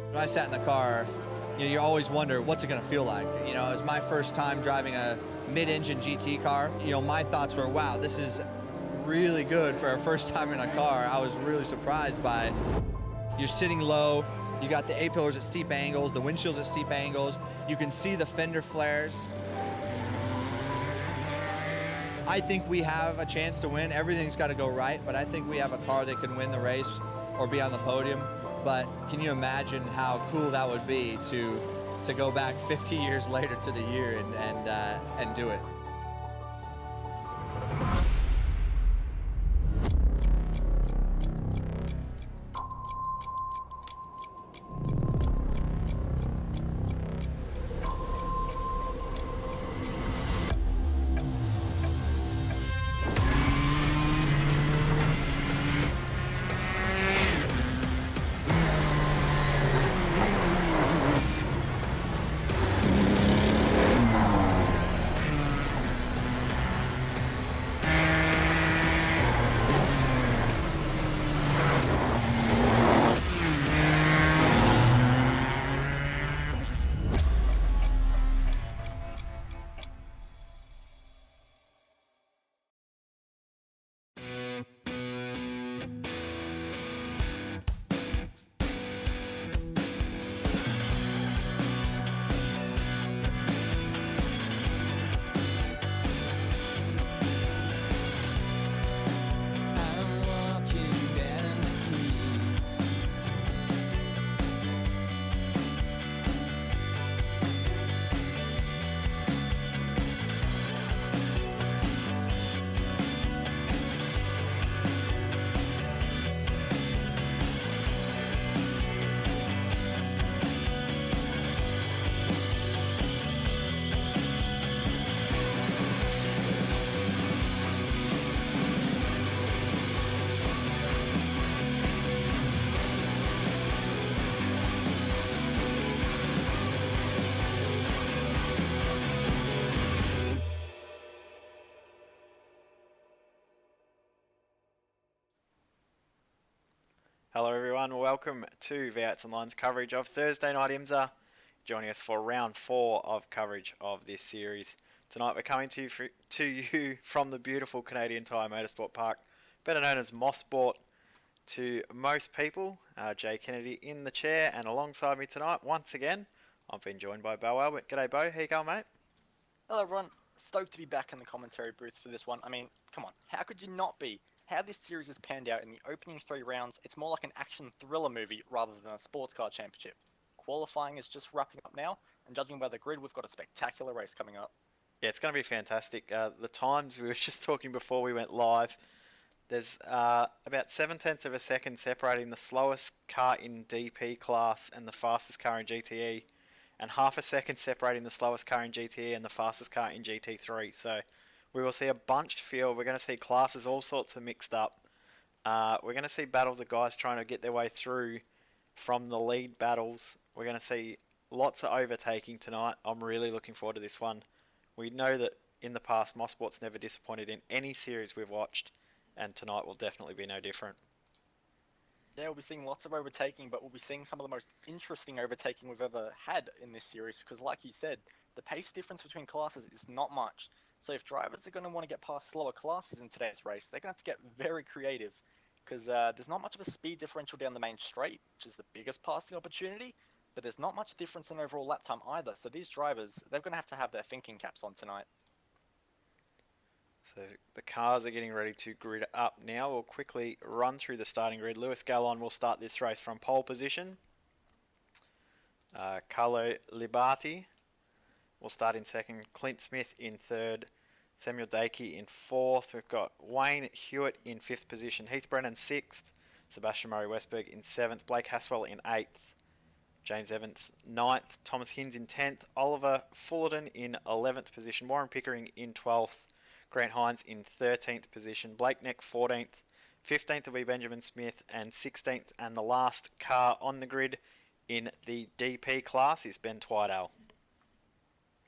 When I sat in the car, you always wonder, what's it going to feel like? It was my first time driving a mid-engine GT car. My thoughts were, wow, this is really good for our first time in a car. I was really surprised by it. You're sitting low, you got the A-pillars at steep angles, the windshield's at steep angles, you can see the fender flares. I think we have a chance to win. Everything's got to go right, but I think we have a car that can win the race or be on the podium. But can you imagine how cool that would be to go back 50 years later to the year and do it? Hello everyone, welcome to V8s Online's coverage of Thursday night IMSA. Joining us for round 4 of coverage of this series. Tonight we're coming to you from the beautiful Canadian Tire Motorsport Park, better known as Motorsport to most people. Jay Kennedy in the chair, and alongside me tonight, once again, I've been joined by Bo Albert. G'day Bo, how you going mate? Hello everyone, stoked to be back in the commentary booth for this one. I mean, come on, how could you not be? How this series has panned out in the opening 3 rounds, it's more like an action thriller movie rather than a sports car championship. Qualifying is just wrapping up now, and judging by the grid, we've got a spectacular race coming up. Yeah, it's going to be fantastic. The times, we were just talking before we went live, there's about 7/10 of a second separating the slowest car in DP class and the fastest car in GTE, and half a second separating the slowest car in GTE and the fastest car in GT3. So we will see a bunched field. We're going to see classes all sorts of mixed up. We're going to see battles of guys trying to get their way through from the lead battles. We're going to see lots of overtaking tonight. I'm really looking forward to this one. We know that in the past, Motorsport's never disappointed in any series we've watched, and tonight will definitely be no different. Yeah, we'll be seeing lots of overtaking, but we'll be seeing some of the most interesting overtaking we've ever had in this series, because like you said, the pace difference between classes is not much. So if drivers are going to want to get past slower classes in today's race, they're going to have to get very creative, because there's not much of a speed differential down the main straight, which is the biggest passing opportunity, but there's not much difference in overall lap time either. So these drivers, they're going to have their thinking caps on tonight. So the cars are getting ready to grid up now. We'll quickly run through the starting grid. Lewis Gallon will start this race from pole position. Carlo Liberati will start in second. Clint Smith in third. Samuel Dakey in fourth. We've got Wayne Hewitt in fifth position. Heath Brennan sixth. Sebastian Murray Westberg in seventh. Blake Haswell in eighth. James Evans ninth. Thomas Hinds in 10th. Oliver Fullerton in 11th position. Warren Pickering in 12th. Grant Hines in 13th position. Blake Neck 14th. 15th will be Benjamin Smith, and 16th and the last car on the grid in the DP class is Ben Twidale.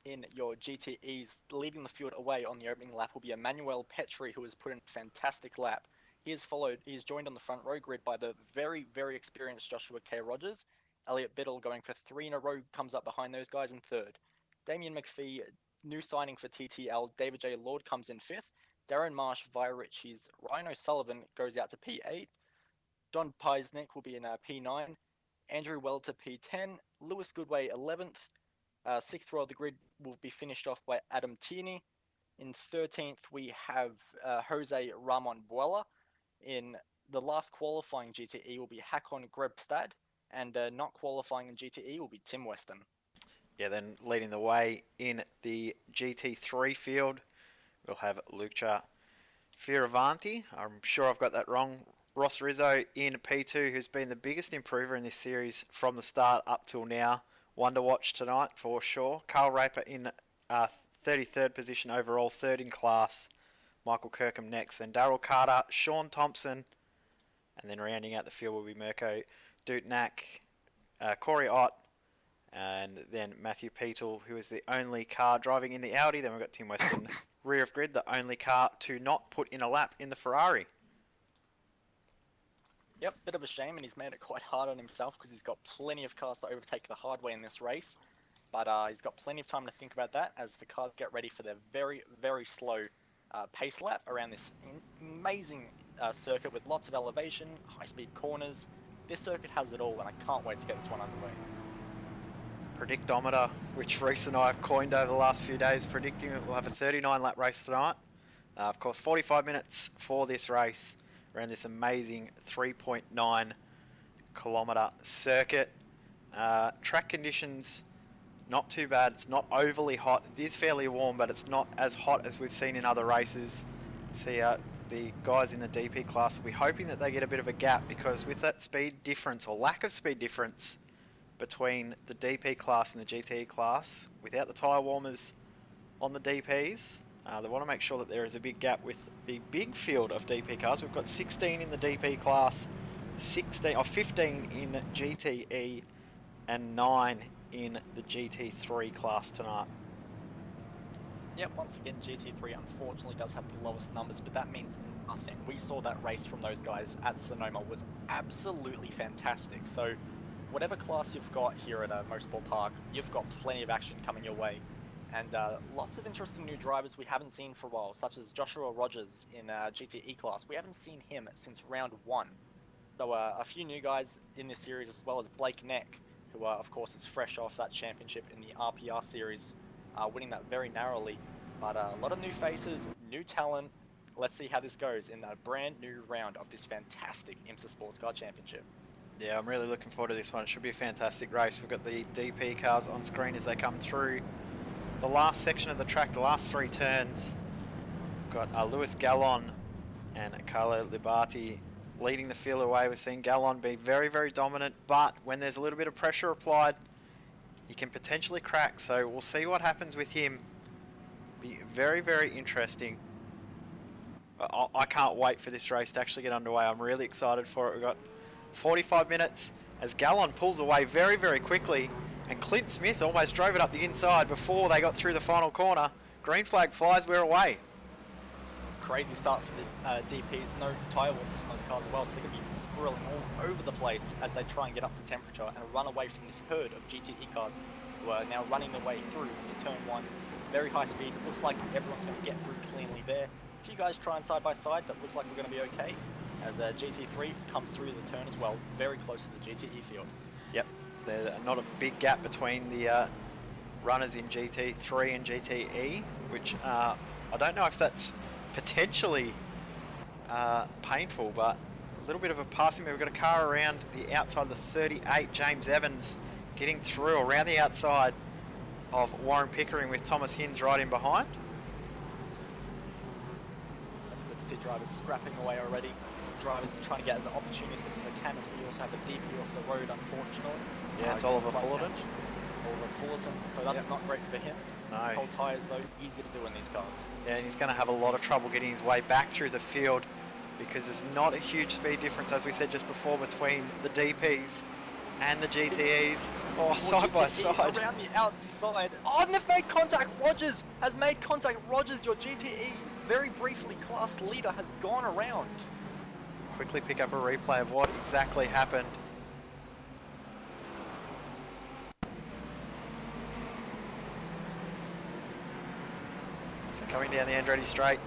in your GTEs, leading the field away on the opening lap will be Emmanuel Petri, who has put in a fantastic lap. He is joined on the front row grid by the very, very experienced Joshua K. Rogers. Elliot Biddle going for 3 in a row comes up behind those guys in third. Damien McPhee, new signing for TTL. David J. Lord comes in fifth. Darren Marsh via Ritchie's. Ryan O'Sullivan goes out to P8. Don Peisnick will be in P9. Andrew Welter P10. Lewis Goodway 11th. 6th row of the grid will be finished off by Adam Tierney. In 13th, we have Jose Ramon Buella. In the last qualifying GTE will be Hakon Grebstad. And not qualifying in GTE will be Tim Weston. Yeah, then leading the way in the GT3 field, we'll have Luca Fioravanti. I'm sure I've got that wrong. Ross Rizzo in P2, who's been the biggest improver in this series from the start up till now. One to watch tonight for sure. Carl Raper in 33rd position overall, 3rd in class. Michael Kirkham next. Then Darryl Carter, Sean Thompson. And then rounding out the field will be Mirko Dutnak, Corey Ott, and then Matthew Peetle, who is the only car driving in the Audi. Then we've got Tim Weston, rear of grid, the only car to not put in a lap in the Ferrari. Yep, bit of a shame, and he's made it quite hard on himself because he's got plenty of cars to overtake the hard way in this race. But he's got plenty of time to think about that as the cars get ready for their very, very slow pace lap around this amazing circuit with lots of elevation, high-speed corners. This circuit has it all, and I can't wait to get this one underway. Predictometer, which Reese and I have coined over the last few days, predicting that we'll have a 39-lap race tonight. Of course, 45 minutes for this race around this amazing 3.9 kilometre circuit. Track conditions, not too bad. It's not overly hot. It is fairly warm, but it's not as hot as we've seen in other races. See, the guys in the DP class will be hoping that they get a bit of a gap, because with that speed difference or lack of speed difference between the DP class and the GTE class, without the tyre warmers on the DPs, they want to make sure that there is a big gap with the big field of DP cars. We've got 16 in the DP class, 15 in GTE, and 9 in the GT3 class tonight. Yep, once again, GT3 unfortunately does have the lowest numbers, but that means nothing. We saw that race from those guys at Sonoma was absolutely fantastic. So whatever class you've got here at Motorsport Park, you've got plenty of action coming your way. And lots of interesting new drivers we haven't seen for a while, such as Joshua Rogers in GTE class. We haven't seen him since round 1. So a few new guys in this series, as well as Blake Neck, who of course is fresh off that championship in the RPR series, winning that very narrowly. But a lot of new faces, new talent. Let's see how this goes in that brand new round of this fantastic IMSA Sports Car Championship. Yeah, I'm really looking forward to this one. It should be a fantastic race. We've got the DP cars on screen as they come through the last section of the track, the last 3 turns. We've got Lewis Gallon and Carlo Liberti leading the field away. We're seeing Gallon be very, very dominant, but when there's a little bit of pressure applied, he can potentially crack. So we'll see what happens with him. Be very, very interesting. I can't wait for this race to actually get underway. I'm really excited for it. We've got 45 minutes as Gallon pulls away very, very quickly, and Clint Smith almost drove it up the inside before they got through the final corner. Green flag flies, we're away. Crazy start for the DPs, no tyre warmers on those cars as well, so they're going to be squirreling all over the place as they try and get up to temperature and run away from this herd of GTE cars who are now running their way through into turn 1. Very high speed, looks like everyone's going to get through cleanly there. A few guys trying side by side, but looks like we're going to be okay as GT3 comes through the turn as well, very close to the GTE field. Yep, there's not a big gap between the runners in GT3 and GTE, which I don't know if that's potentially painful, but a little bit of a passing. We've got a car around the outside of the 38, James Evans getting through around the outside of Warren Pickering with Thomas Hinds right in behind. Good to see drivers scrapping away already. Drivers trying to get as opportunistic as they can, as we also have a DP off the road, unfortunately. Yeah, it's Oliver Fullerton. Oliver Fullerton, so that's not great for him. No. Cold tyres, though, easy to do in these cars. Yeah, and he's going to have a lot of trouble getting his way back through the field because there's not a huge speed difference, as we said just before, between the DPs and the GTEs. Oh, Or side by GTE side. around the outside. Oh, and they've made contact. Rogers has made contact. Rogers, your GTE, very briefly class leader, has gone around. Quickly pick up a replay of what exactly happened. So coming down the Andretti straight.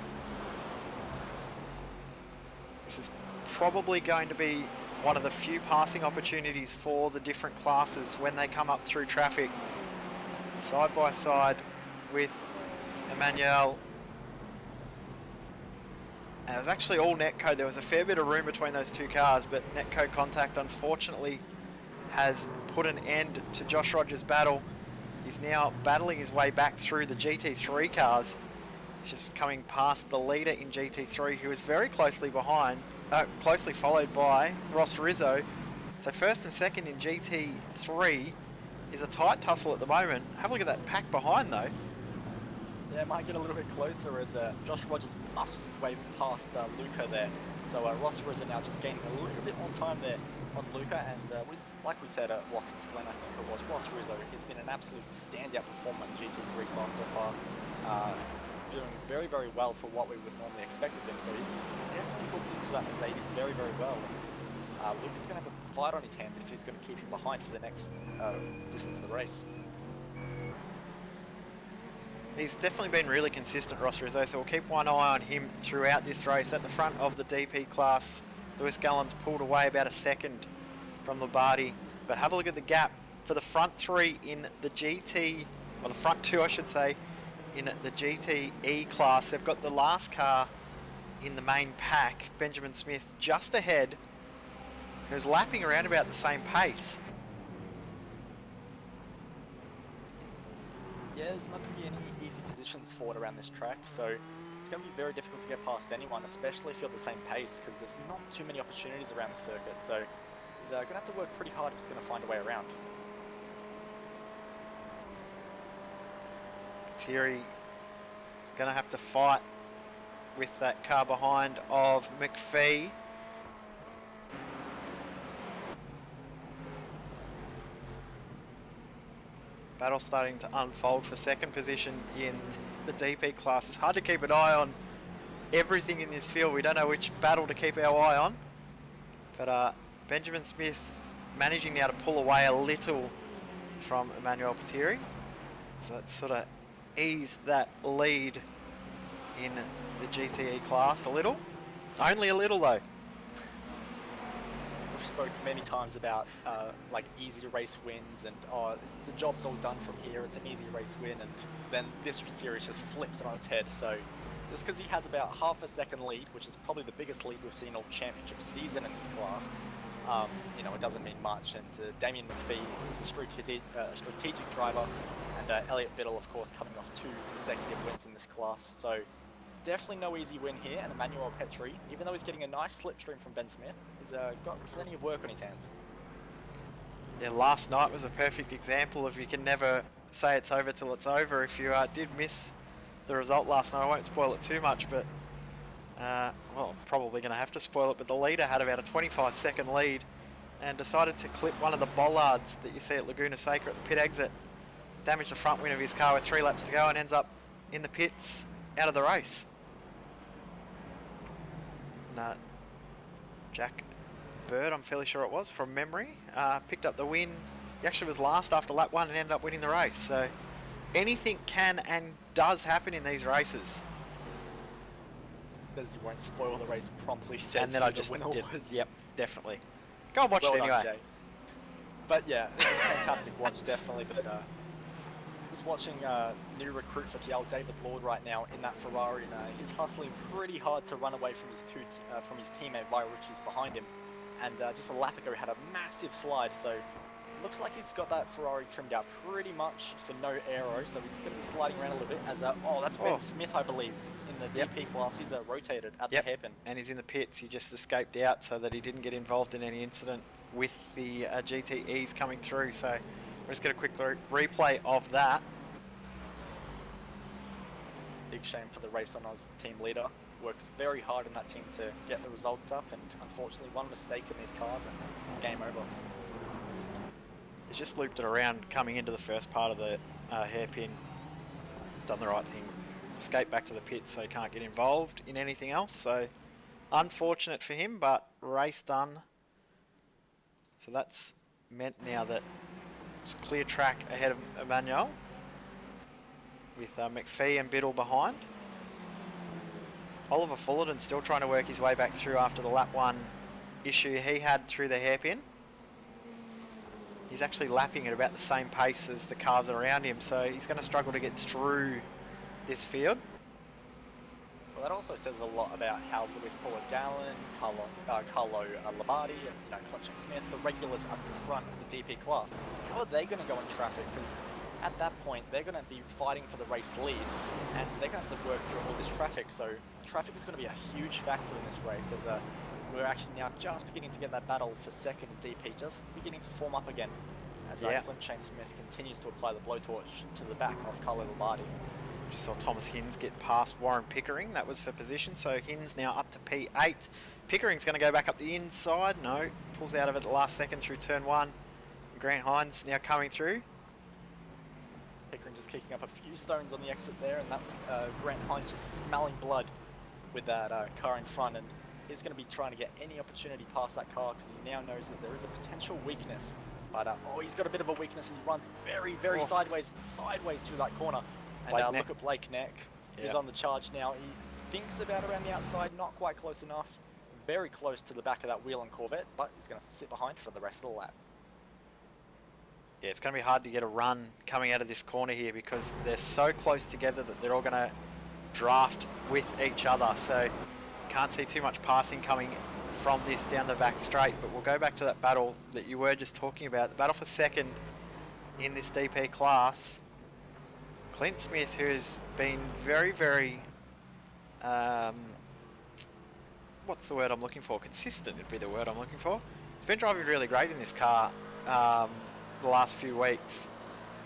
This is probably going to be one of the few passing opportunities for the different classes when they come up through traffic. Side by side with Emmanuel. And it was actually all netcode. There was a fair bit of room between those two cars, but netcode contact unfortunately has put an end to Josh Rogers' battle. He's now battling his way back through the GT3 cars. He's just coming past the leader in GT3, who is very closely behind, closely followed by Ross Rizzo. So first and second in GT3 is a tight tussle at the moment. Have a look at that pack behind though. Yeah, it might get a little bit closer as Josh Rogers muscles his way past Luca there. So Ross Rizzo now just gaining a little bit more time there on Luca, and like we said at Watkins Glen, I think it was, Ross Rizzo has been an absolute standout performer in GT3 class so far. Doing very, very well for what we would normally expect of him. So he's definitely hooked into that Mercedes very, very well. Luca's going to have a fight on his hands if he's going to keep him behind for the next distance of the race. He's definitely been really consistent, Ross Rizzo, so we'll keep one eye on him throughout this race. At the front of the DP class, Lewis Gallen's pulled away about a second from Lombardi, but have a look at the gap for the front three in the GT, or the front two I should say, in the GTE class. They've got the last car in the main pack, Benjamin Smith, just ahead, who's lapping around about the same pace. Yeah, there's not going to be any easy positions forward around this track, so it's going to be very difficult to get past anyone, especially if you're at the same pace, because there's not too many opportunities around the circuit, so he's going to have to work pretty hard if he's going to find a way around. Thierry is going to have to fight with that car behind of McPhee. Battle starting to unfold for second position in the DP class. It's hard to keep an eye on everything in this field. We don't know which battle to keep our eye on. But Benjamin Smith managing now to pull away a little from Emmanuel Thierry. So that's sort of eased that lead in the GTE class a little. Only a little though. We've spoke many times about like easy race wins and the job's all done from here, it's an easy race win, and then this series just flips it on its head. So just because he has about half a second lead, which is probably the biggest lead we've seen all championship season in this class, you know, it doesn't mean much. And Damien McPhee is a strategic driver, and Elliot Biddle, of course, coming off 2 consecutive wins in this class. So definitely no easy win here, and Emmanuel Petri, even though he's getting a nice slipstream from Ben Smith, has got plenty of work on his hands. Yeah, last night was a perfect example of you can never say it's over till it's over. If you did miss the result last night, I won't spoil it too much, but well, probably going to have to spoil it, but the leader had about a 25-second lead and decided to clip one of the bollards that you see at Laguna Seca at the pit exit, damage the front wing of his car with 3 laps to go, and ends up in the pits out of the race. And, Jack Bird, I'm fairly sure it was, from memory, picked up the win. He actually was last after lap 1 and ended up winning the race. So anything can and does happen in these races. As he won't spoil the race promptly, says And then I the just winner did. was. Yep, definitely. Go and watch Well it done, anyway. Jay. But yeah, it's a fantastic watch, definitely. But just watching new recruit for TL, David Lord, right now in that Ferrari, and he's hustling pretty hard to run away from his teammate Ryan Richards behind him. And just a lap ago had a massive slide, so looks like he's got that Ferrari trimmed out pretty much for no aero, so he's going to be sliding around a little bit as that's Ben Smith, I believe, in the DP class. He's rotated at the hairpin. And he's in the pits. He just escaped out so that he didn't get involved in any incident with the GTEs coming through. So we'll just get a quick replay of that. Big shame for the Race on Oz team leader. Works very hard in that team to get the results up, and unfortunately one mistake in these cars and it's game over. He's just looped it around coming into the first part of the hairpin. Done the right thing. Escaped back to the pits so he can't get involved in anything else. So unfortunate for him, but race done. So that's meant now that it's clear track ahead of Emmanuel, with McPhee and Biddle behind. Oliver Fullerton still trying to work his way back through after the lap 1 issue he had through the hairpin. He's actually lapping at about the same pace as the cars around him, so he's going to struggle to get through this field. Well, that also says a lot about how Lewis Paula Gallen, Carlo Labardi, and Clutch and Smith, the regulars at the front of the DP class, how are they going to go in traffic? Because at that point, they're going to be fighting for the race lead, and they're going to have to work through all this traffic. So traffic is going to be a huge factor in this race, as we're actually now just beginning to get that battle for second DP, just beginning to form up again, as Clint Shane Smith continues to apply the blowtorch to the back of Carlo Labardi. Just saw Thomas Hinds get past Warren Pickering. That was for position, so Hinds now up to P8. Pickering's going to go back up the inside. No, pulls out of it at the last second through turn 1. Grant Hines now coming through. Pickering just kicking up a few stones on the exit there, and that's Grant Hines just smelling blood with that car in front, and he's going to be trying to get any opportunity past that car because he now knows that there is a potential weakness. But he's got a bit of a weakness, and he runs very sideways through that corner. And look at Blake Neck. He's on the charge now. He thinks about around the outside, not quite close enough. Very close to the back of that Whelen Corvette, but he's going to have to sit behind for the rest of the lap. Yeah, it's going to be hard to get a run coming out of this corner here because they're so close together that they're all going to draft with each other. So can't see too much passing coming from this down the back straight. But we'll go back to that battle that you were just talking about. The battle for second in this DP class. Clint Smith, who has been very, what's the word I'm looking for? Consistent would be the word I'm looking for. He's been driving really great in this car the last few weeks.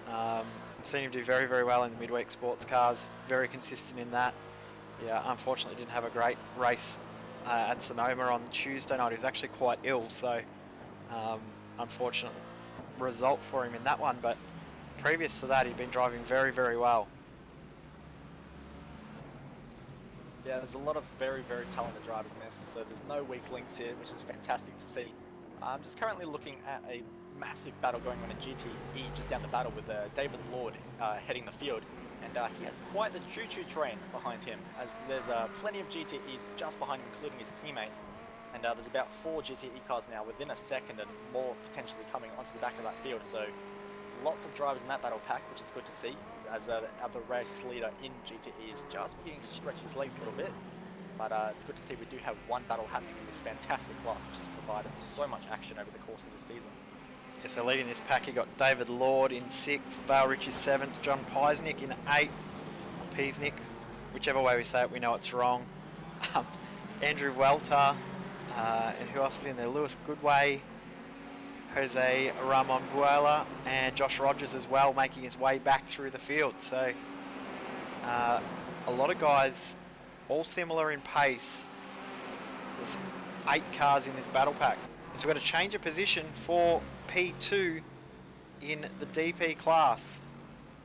I've seen him do very well in the midweek sports cars, very consistent in that. Yeah, unfortunately didn't have a great race at Sonoma on Tuesday night. He was actually quite ill, so unfortunate result for him in that one, but previous to that, he'd been driving very well. Yeah, there's a lot of very talented drivers in this, so there's no weak links here, which is fantastic to see. I'm just currently looking at a massive battle going on in GTE, just down the battle with David Lord heading the field, and he has quite the choo-choo train behind him, as there's plenty of GTEs just behind him, including his teammate. And there's about 4 GTE cars now within a second, and more potentially coming onto the back of that field. So lots of drivers in that battle pack, which is good to see, as the other race leader in GTE is just beginning to stretch his legs a little bit. But it's good to see we do have one battle happening in this fantastic class, which has provided so much action over the course of this season. Yeah, so leading this pack, you got David Lord in 6th, Vale Ritchie 7th, John Peisnick in 8th, Peisnick, whichever way we say it, we know it's wrong. Andrew Welter, and who else is in there? Lewis Goodway, Jose Ramon Buela, and Josh Rogers as well, making his way back through the field. So a lot of guys, all similar in pace. There's 8 cars in this battle pack. So we're going to change a position for P2 in the DP class.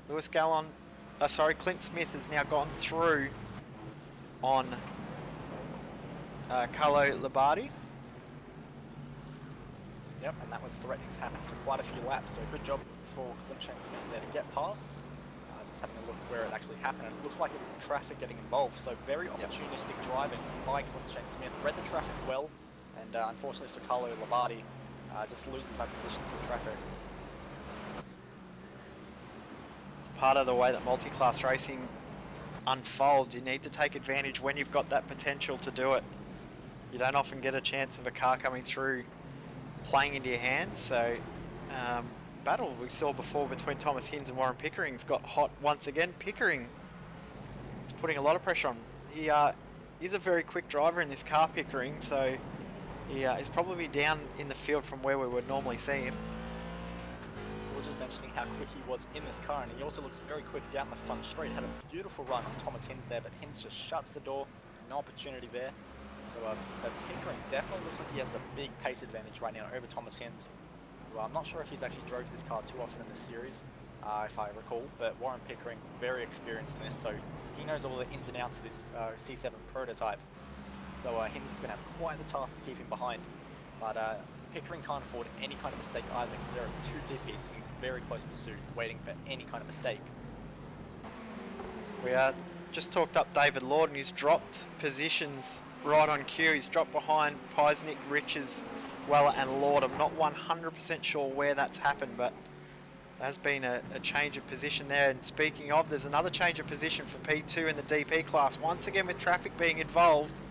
Clint Smith has now gone through on Carlo Labardi. Yep, and that was threatening to happen for quite a few laps, so good job for Clint Shane Smith there to get past. Just having a look where it actually happened, and it looks like it was traffic getting involved, so very opportunistic driving by Clint Shane Smith. Read the traffic well, and unfortunately for Carlo Labardi, just loses that position through traffic. It's part of the way that multi-class racing unfolds. You need to take advantage when you've got that potential to do it. You don't often get a chance of a car coming through playing into your hands. So battle we saw before between Thomas Hinds and Warren Pickering's got hot once again. Pickering is putting a lot of pressure on. He is a very quick driver in this car, Pickering, so he is probably down in the field from where we would normally see him. We were just mentioning how quick he was in this car, and he also looks very quick down the front straight. Had a beautiful run on Thomas Hinds there, but Hinds just shuts the door. No opportunity there. So but Pickering definitely looks like he has the big pace advantage right now over Thomas Hinds. I'm not sure if he's actually drove this car too often in this series, if I recall, but Warren Pickering, very experienced in this, so he knows all the ins and outs of this C7 prototype. So Hinz is going to have quite the task to keep him behind, but Pickering can't afford any kind of mistake either, because there are two DPs in very close pursuit, waiting for any kind of mistake. We just talked up David Lord, and he's dropped positions right on cue. He's dropped behind Peisnick, Riches, Weller and Lord. I'm not 100% sure where that's happened, but there's been a change of position there. And speaking of, there's another change of position for P2 in the DP class. Once again with traffic being involved.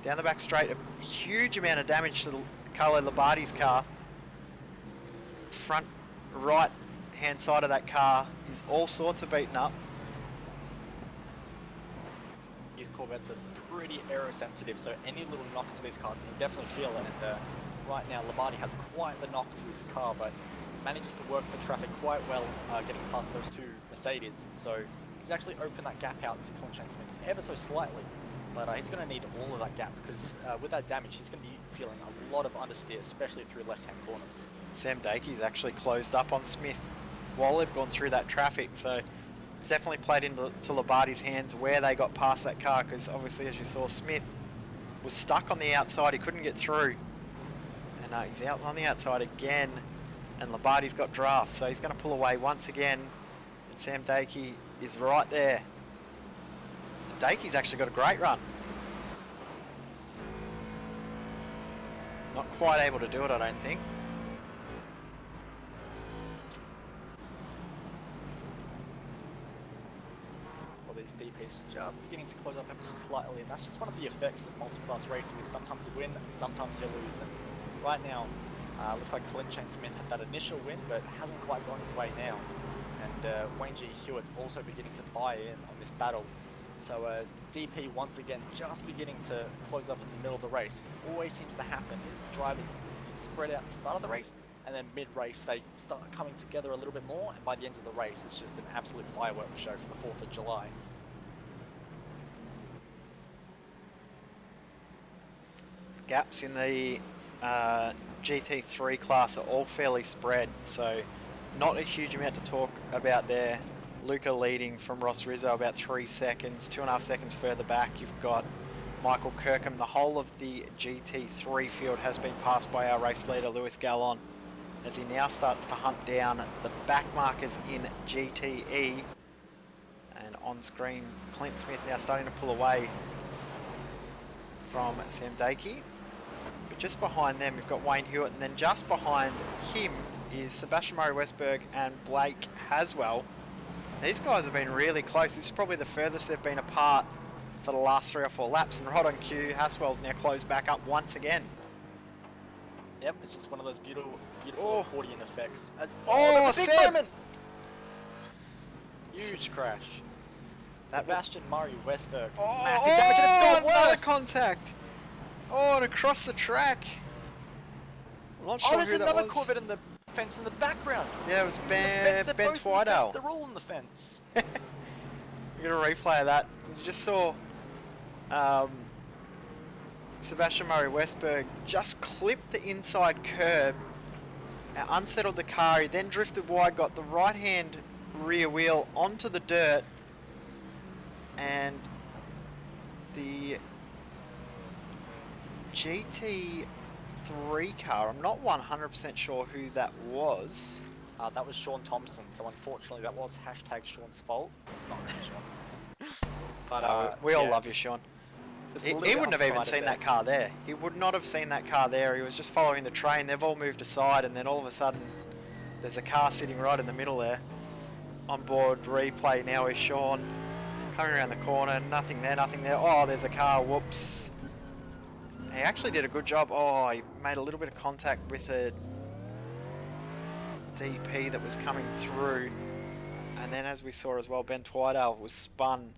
Down the back straight, a huge amount of damage to Carlo Labardi's car. Front right hand side of that car is all sorts of beaten up. These Corvettes are pretty aero sensitive, so any little knock to these cars, you can definitely feel it. And right now, Labardi has quite the knock to his car, but manages to work the traffic quite well, getting past those two Mercedes. So he's actually opened that gap out to Colin Smith ever so slightly, but he's going to need all of that gap, because with that damage, he's going to be feeling a lot of understeer, especially through left-hand corners. Sam Dakey's actually closed up on Smith while they've gone through that traffic, so it's definitely played into Labardi's hands where they got past that car, because obviously, as you saw, Smith was stuck on the outside. He couldn't get through, and he's out on the outside again, and Labardi's got draft, so he's going to pull away once again, and Sam Dakey is right there. Dakey's actually got a great run. Not quite able to do it, I don't think. Well, these DPs just beginning to close up ever so slightly, and that's just one of the effects of multi-class racing, is sometimes you win, sometimes you lose. And right now, looks like Clint Shane Smith had that initial win, but hasn't quite gone his way now. And Wayne G. Hewitt's also beginning to buy in on this battle. So DP once again just beginning to close up in the middle of the race. This always seems to happen, is drivers spread out at the start of the race, and then mid-race they start coming together a little bit more, and by the end of the race it's just an absolute fireworks show for the 4th of July. Gaps in the GT3 class are all fairly spread, so not a huge amount to talk about there. Luca leading from Ross Rizzo about 3 seconds. 2.5 seconds further back, you've got Michael Kirkham. The whole of the GT3 field has been passed by our race leader, Lewis Gallon, as he now starts to hunt down the back markers in GTE. And on screen, Clint Smith now starting to pull away from Sam Dakey. But just behind them, we've got Wayne Hewitt, and then just behind him is Sebastian Murray Westberg and Blake Haswell. These guys have been really close. This is probably the furthest they've been apart for the last 3 or 4 laps, and right on cue, Haswell's now closed back up once again. Yep, it's just one of those beautiful accordion effects. That's a big moment! Huge crash. Sebastian Murray Westberg. Massive damage, and it's gone worse. Another contact. Oh, and across the track. I'm not sure there's who that another was. Corvette in the fence in the background. Yeah, it was Ben Twidale. Twidale. They're all in the fence. We're going to replay of that. You just saw Sebastian Murray Westberg just clipped the inside curb, unsettled the car. He then drifted wide, got the right-hand rear wheel onto the dirt, and the GT3 car, I'm not 100% sure who that was. That was Sean Thompson, so unfortunately that was #Sean's fault. Not Sean. But we all love you, Sean. He wouldn't have even seen that car there. He would not have seen that car there. He was just following the train. They've all moved aside, and then all of a sudden there's a car sitting right in the middle there. On board replay now is Sean coming around the corner. Nothing there, nothing there. Oh, there's a car. Whoops. He actually did a good job. Oh, he made a little bit of contact with a DP that was coming through. And then, as we saw as well, Ben Twidale was spun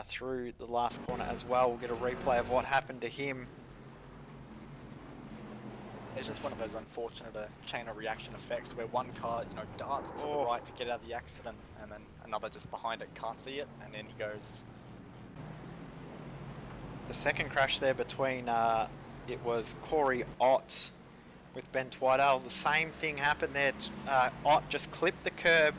through the last corner as well. We'll get a replay of what happened to him. It's just one of those unfortunate chain of reaction effects where one car, darts to the right to get out of the accident, and then another just behind it can't see it, and then he goes. The second crash there between, it was Corey Ott with Ben Twidale. The same thing happened there. Ott just clipped the curb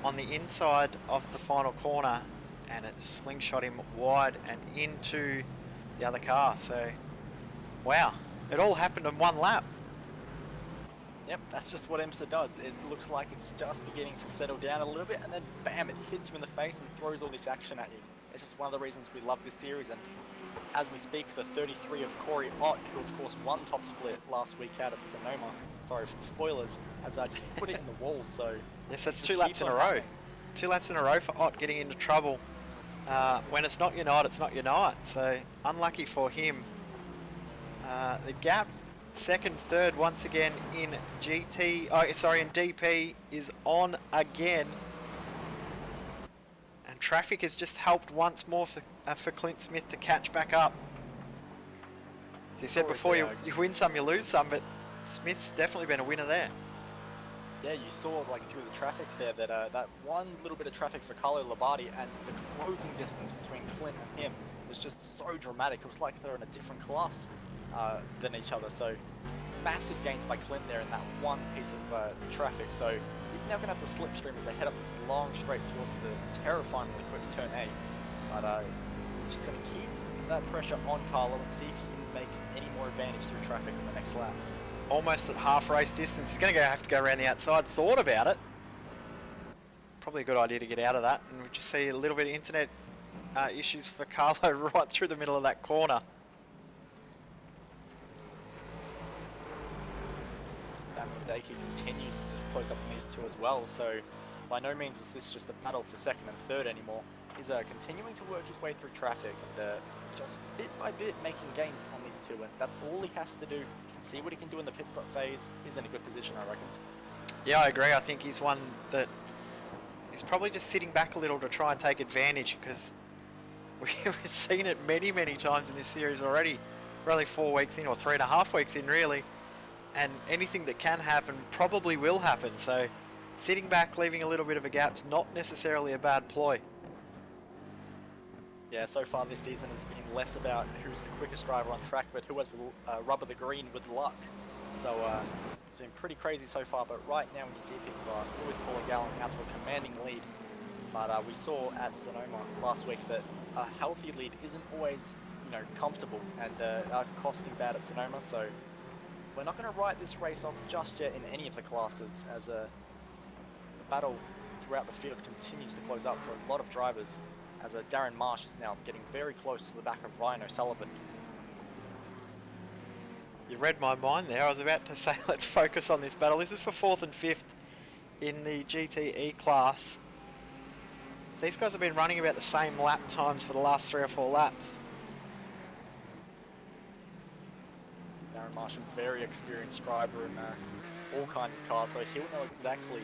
on the inside of the final corner, and it slingshot him wide and into the other car. So, wow, it all happened in one lap. Yep, that's just what IMSA does. It looks like it's just beginning to settle down a little bit, and then bam, it hits you in the face and throws all this action at you. It's just one of the reasons we love this series. And as we speak, the 33 of Corey Ott, who of course won top split last week out of Sonoma, sorry for the spoilers, has just put it in the wall. So yes, that's 2 laps in a row. 2 laps in a row for Ott getting into trouble. When it's not your night, it's not your night. So unlucky for him. The gap, second, third, once again in in DP is on again. And traffic has just helped once more for Clint Smith to catch back up. As he said before, you win some, you lose some, but Smith's definitely been a winner there. Yeah, you saw like through the traffic there that that one little bit of traffic for Carlo Labate and the closing distance between Clint and him was just so dramatic. It was like they're in a different class than each other. So massive gains by Clint there in that one piece of traffic. So he's now going to have to slipstream as they head up this long straight towards the terrifyingly quick turn A. But he's just going to keep that pressure on Carlo and see if he can make any more advantage through traffic in the next lap. Almost at half race distance. He's going to have to go around the outside. Thought about it. Probably a good idea to get out of that. And we just see a little bit of internet issues for Carlo right through the middle of that corner. He continues to just close up on these two as well. So by no means is this just a battle for second and third anymore. He's continuing to work his way through traffic and just bit by bit making gains on these two. And that's all he has to do. See what he can do in the pit stop phase. He's in a good position, I reckon. Yeah, I agree. I think he's one that is probably just sitting back a little to try and take advantage, because we've seen it many, many times in this series already. We're only 4 weeks in, or 3.5 weeks in, really. And anything that can happen probably will happen. So sitting back, leaving a little bit of a gap's not necessarily a bad ploy. Yeah, so far this season has been less about who's the quickest driver on track, but who has the rub of the green with luck. So it's been pretty crazy so far, but right now in the DP class, Lewis Paul Gallen out to a commanding lead. But we saw at Sonoma last week that a healthy lead isn't always, comfortable, and costing bad at Sonoma. So we're not going to write this race off just yet in any of the classes, as the battle throughout the field continues to close up for a lot of drivers, as Darren Marsh is now getting very close to the back of Ryan O'Sullivan. You read my mind there. I was about to say let's focus on this battle. This is for 4th and 5th in the GTE class. These guys have been running about the same lap times for the last 3 or 4 laps. Darren Marsh, a very experienced driver in all kinds of cars, so he'll know exactly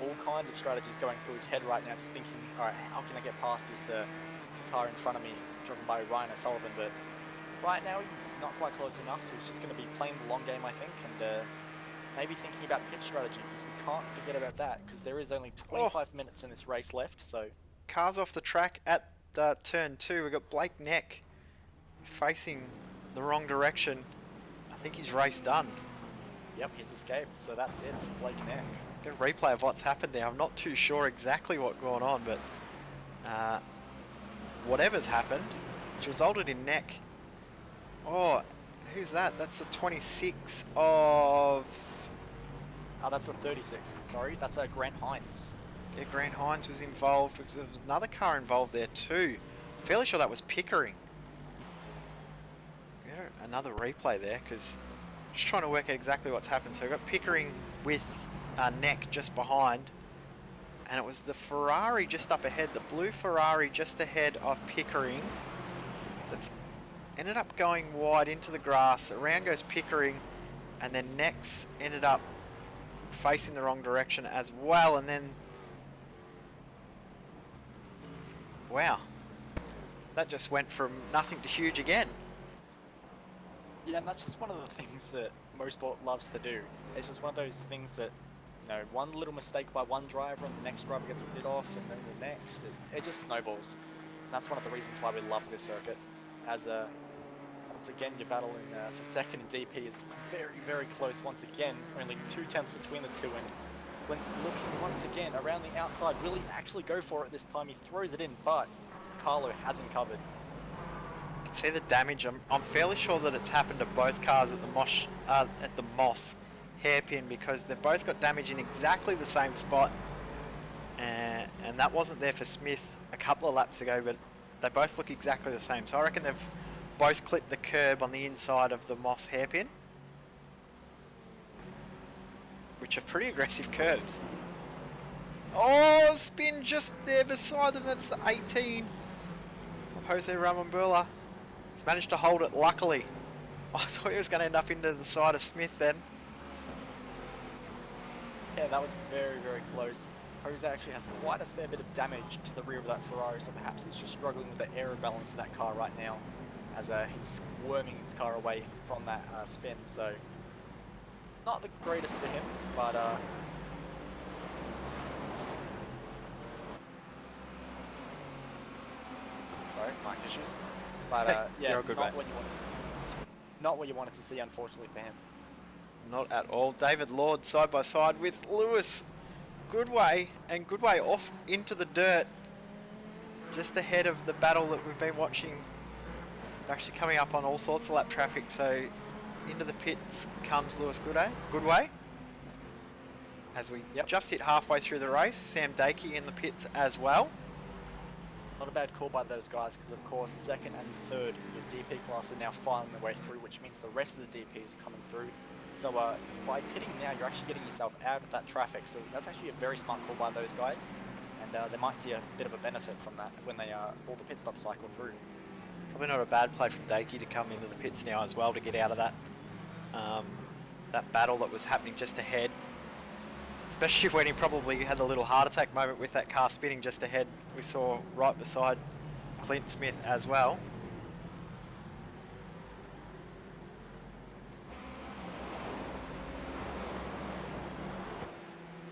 all kinds of strategies going through his head right now, just thinking, all right, how can I get past this car in front of me, driven by Ryan O'Sullivan? But right now he's not quite close enough, so he's just going to be playing the long game, I think, and maybe thinking about pit strategy, because we can't forget about that, because there is only 25 minutes in this race left. So cars off the track at turn 2. We've got Blake Neck. He's facing the wrong direction. I think his race done. Yep, he's escaped, so that's it for Blake Neck. Get a replay of what's happened there. I'm not too sure exactly what's going on, but whatever's happened, it's resulted in Neck. Oh, who's that? That's the 26 of... Oh, that's the 36. Sorry, that's Grant Hines. Yeah, Grant Hines was involved because there was another car involved there too. Fairly sure that was Pickering. Yeah, another replay there, because just trying to work out exactly what's happened. So we've got Pickering with Neck just behind, and it was the Ferrari just up ahead, the blue Ferrari just ahead of Pickering, that's ended up going wide into the grass. Around goes Pickering, and then Neck's ended up facing the wrong direction as well, and then wow, that just went from nothing to huge again. Yeah, and that's just one of the things that Motorsport loves to do. It's just one of those things that, one little mistake by one driver and the next driver gets a bit off, and then the next. It just snowballs. And that's one of the reasons why we love this circuit. As Once again, your battle for second in DP is very, very close once again. Only 2/10 between the two, and Clint looking once again around the outside. Will he actually go for it this time? He throws it in, but Carlo hasn't covered. You can see the damage. I'm fairly sure that it's happened to both cars at the Moss hairpin, because they've both got damage in exactly the same spot. And that wasn't there for Smith a couple of laps ago, but they both look exactly the same. So I reckon they've both clipped the curb on the inside of the Moss hairpin, which are pretty aggressive curbs. Oh, spin just there beside them. That's the 18 of Jose Ramon. He's managed to hold it, luckily. I thought he was going to end up into the side of Smith then. Yeah, that was very, very close. Jose actually has quite a fair bit of damage to the rear of that Ferrari, so perhaps he's just struggling with the aero balance of that car right now, as he's worming his car away from that spin. So not the greatest for him, but sorry, mic issues. But yeah, You're a good man. Not what you wanted to see, unfortunately, for him. Not at all. David Lord side by side with Lewis Goodway, and Goodway off into the dirt just ahead of the battle that we've been watching. Actually coming up on all sorts of lap traffic, so into the pits comes Lewis Goodway as we just hit halfway through the race. Sam Dakey in the pits as well. Not a bad call by those guys, because of course second and third in your DP class are now filing their way through, which means the rest of the DP is coming through. So by pitting now, you're actually getting yourself out of that traffic. So that's actually a very smart call by those guys, and they might see a bit of a benefit from that when they pull the pit stop cycle through. Probably not a bad play from Dakey to come into the pits now as well, to get out of that that battle that was happening just ahead. Especially when he probably had a little heart attack moment with that car spinning just ahead. We saw right beside Clint Smith as well.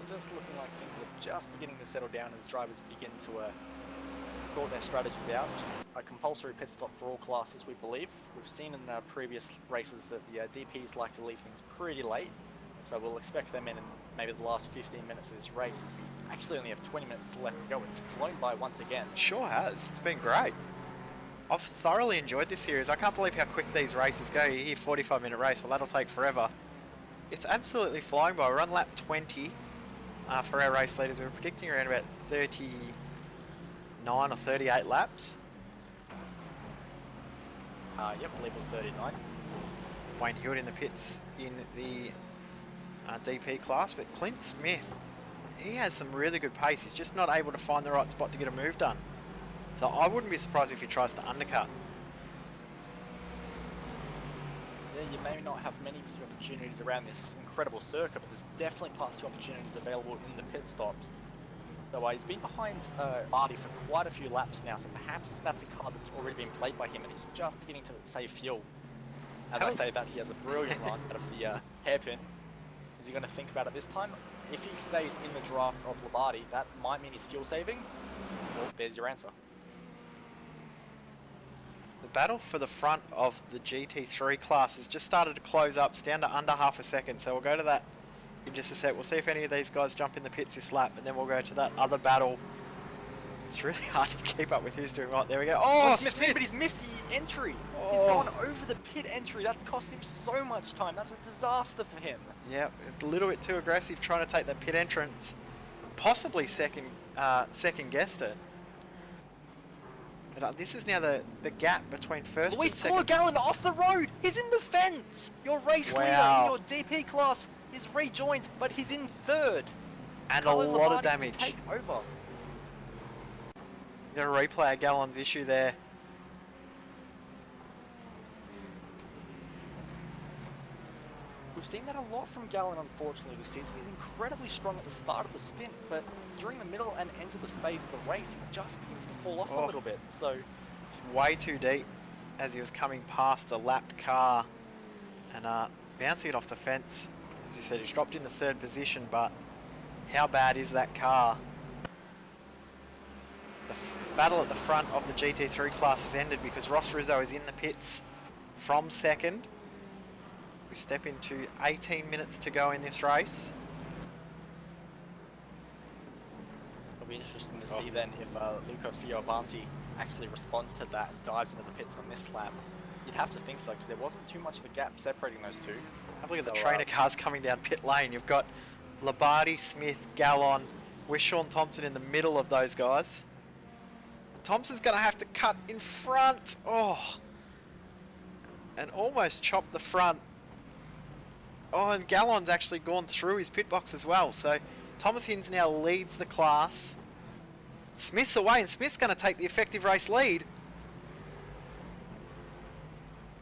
Just looking like things are just beginning to settle down as drivers begin to sort their strategies out, which is a compulsory pit stop for all classes, we believe. We've seen in previous races that the DPs like to leave things pretty late, so we'll expect them in maybe the last 15 minutes of this race, as we actually only have 20 minutes left to go. It's flown by once again. Sure has. It's been great. I've thoroughly enjoyed this series. I can't believe how quick these races go. You hear 45-minute race, well, that'll take forever. It's absolutely flying by. We're on lap 20 for our race leaders. We're predicting around about 39 or 38 laps. Yep, I believe it was 39. Wayne Hewitt in the pits in the DP class, but Clint Smith, he has some really good pace. He's just not able to find the right spot to get a move done. So I wouldn't be surprised if he tries to undercut. Yeah, you may not have many opportunities around this incredible circuit, but there's definitely passing opportunities available in the pit stops. So he's been behind Marty for quite a few laps now, so perhaps that's a card that's already been played by him, and he's just beginning to save fuel. As I say that, he has a brilliant run out of the hairpin. Is he going to think about it this time? If he stays in the draft of Labardi, that might mean he's fuel saving. Well, there's your answer. The battle for the front of the GT3 class has just started to close up. It's down to under half a second, so we'll go to that in just a sec. We'll see if any of these guys jump in the pits this lap, and then we'll go to that other battle. It's really hard to keep up with who's doing what. There we go. Oh, Smith! But he's missed the entry. Oh. He's gone over the pit entry. That's cost him so much time. That's a disaster for him. Yeah, a little bit too aggressive trying to take that pit entrance. Possibly second guessed it. But this is now the gap between first and second. Luis Gallon off the road. He's in the fence. Your race leader in your DP class is rejoined, but he's in third. And Carlo a lot of Labardi damage. Take over. Got to replay Gallon's issue there. We've seen that a lot from Gallon, unfortunately, this season. He's incredibly strong at the start of the stint, but during the middle and end of the phase of the race, he just begins to fall off a little bit. So it's way too deep as he was coming past a lapped car and bouncing it off the fence. As he said, he's dropped into third position, but how bad is that car? The battle at the front of the GT3 class has ended because Ross Rizzo is in the pits from second. We step into 18 minutes to go in this race. It'll be interesting to see then if Luca Fioravanti actually responds to that and dives into the pits on this lap. You'd have to think so, because there wasn't too much of a gap separating those two. Have a look at the trainer cars coming down pit lane. You've got Labardi, Smith, Gallon, with Sean Thompson in the middle of those guys. Thompson's going to have to cut in front. Oh, and almost chopped the front. Oh, and Gallon's actually gone through his pit box as well. So Thomas Hins now leads the class. Smith's away, and Smith's going to take the effective race lead.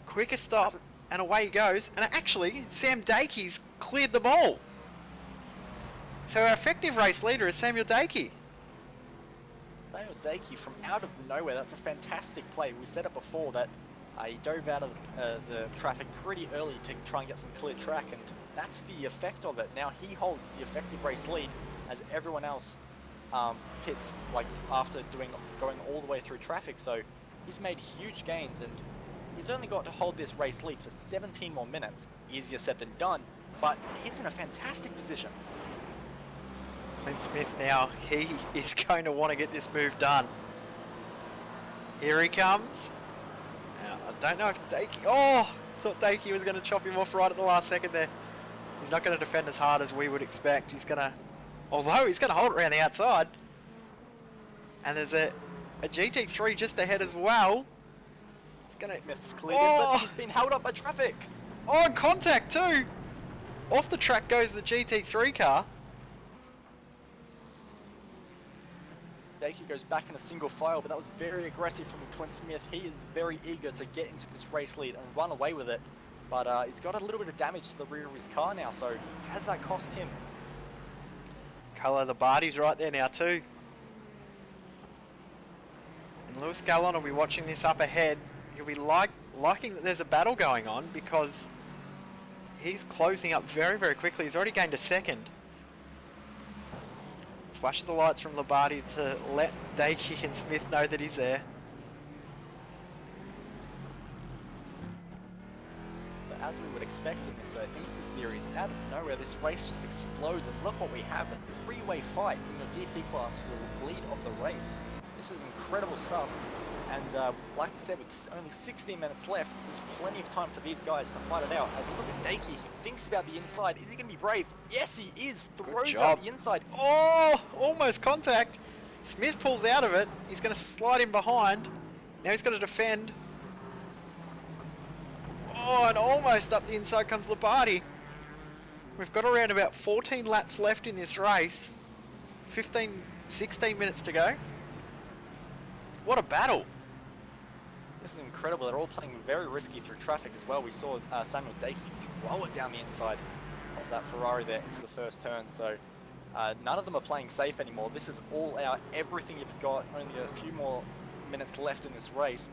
Quicker stop, and away he goes. And actually, Sam Dakey's cleared the ball. So our effective race leader is Samuel Dakey. Samuel Dakey from out of nowhere. That's a fantastic play. We said it before that he dove out of the traffic pretty early to try and get some clear track, and that's the effect of it. Now he holds the effective race lead as everyone else hits like after going all the way through traffic. So he's made huge gains, and he's only got to hold this race lead for 17 more minutes. Easier said than done, but he's in a fantastic position. Clint Smith now, he is going to want to get this move done. Here he comes. Now, I don't know if Dakey... Oh! I thought Dakey was going to chop him off right at the last second there. He's not going to defend as hard as we would expect. He's going to... Although, he's going to hold it around the outside. And there's a GT3 just ahead as well. It's going to... Smith's cleared in, but he's been held up by traffic. Oh, and contact too! Off the track goes the GT3 car. Dakey goes back in a single file, but that was very aggressive from Clint Smith. He is very eager to get into this race lead and run away with it, but he's got a little bit of damage to the rear of his car now, so has that cost him? Carlo Labardi's right there now too. And Lewis Gallon will be watching this up ahead. He'll be liking that there's a battle going on, because he's closing up very, very quickly. He's already gained a second. Flash of the lights from Labardi to let Dakey and Smith know that he's there. But as we would expect in this IMSA series, out of nowhere this race just explodes, and look what we have, a three-way fight in your DP class for the lead of the race. This is incredible stuff, and like we said, with only 16 minutes left, there's plenty of time for these guys to fight it out. As look at Dakey, he thinks about the inside. Is he going to be brave? Yes, he is. Throws out the inside. Oh, almost contact. Smith pulls out of it. He's going to slide in behind. Now he's got to defend. Oh, and almost up the inside comes Labardi. We've got around about 14 laps left in this race. 16 minutes to go. What a battle. This is incredible. They're all playing very risky through traffic as well. We saw Samuel Dakey throw it down the inside of that Ferrari there into the first turn. So none of them are playing safe anymore. This is all out. Everything you've got. Only a few more minutes left in this race.